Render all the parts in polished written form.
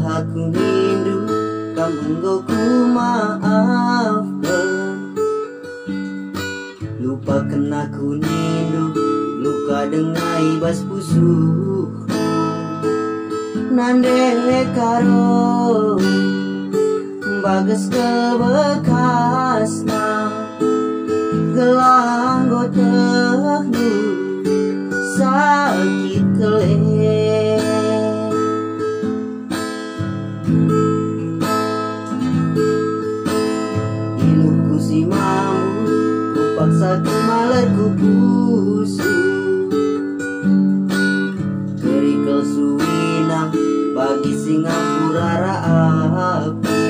aku rindu kamu ku maafkan. Lupakan aku rindu luka dengai bas pusuh nande karo bagas kebekasna gelang gotehnu sakit keleh. Iluku si mamu ku paksa kemaler ku pusu kerikil suwinang bagi Singapura api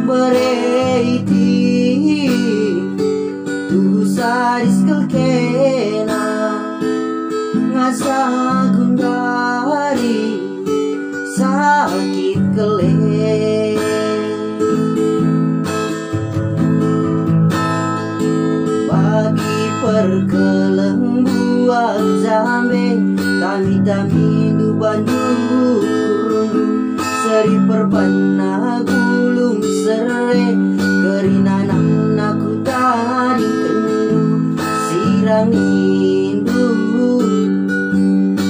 bereiti tuh sadis kelkena ngasa gundari sakit keleh. Bagi perkelembuan zambe tami-tami du Bandung kurung seri perbana gulung sere kerinanam naku tadi kendu sirang indu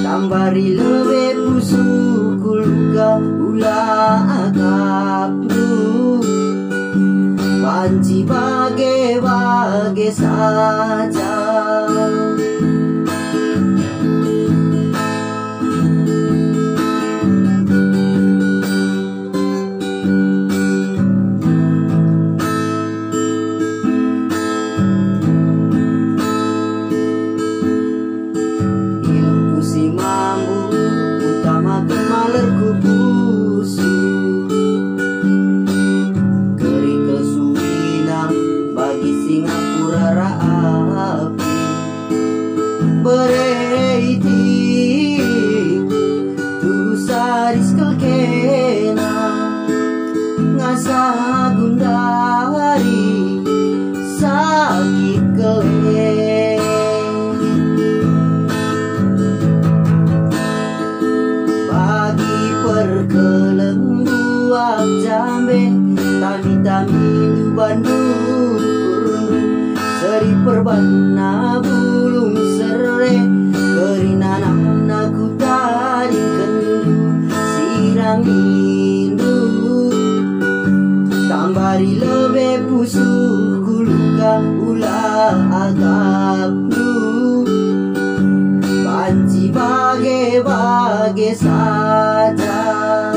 tambari lebe pusuku luka ulah agapnu panci bage-bage saja. Iluku si mambu utama kemaler ku pusu kerikil suwinang bagi Singapura api bereiti tuh sadis kelkena ngasa gundari sakit keleh. Bagi perkelembuan jambe tami-tami du Bandung kurung seri perbana bulung sere kerinanam naku tadi kendu sirang indu tambari lebe pusuku luka ulah agapnu panci bage-bage saja.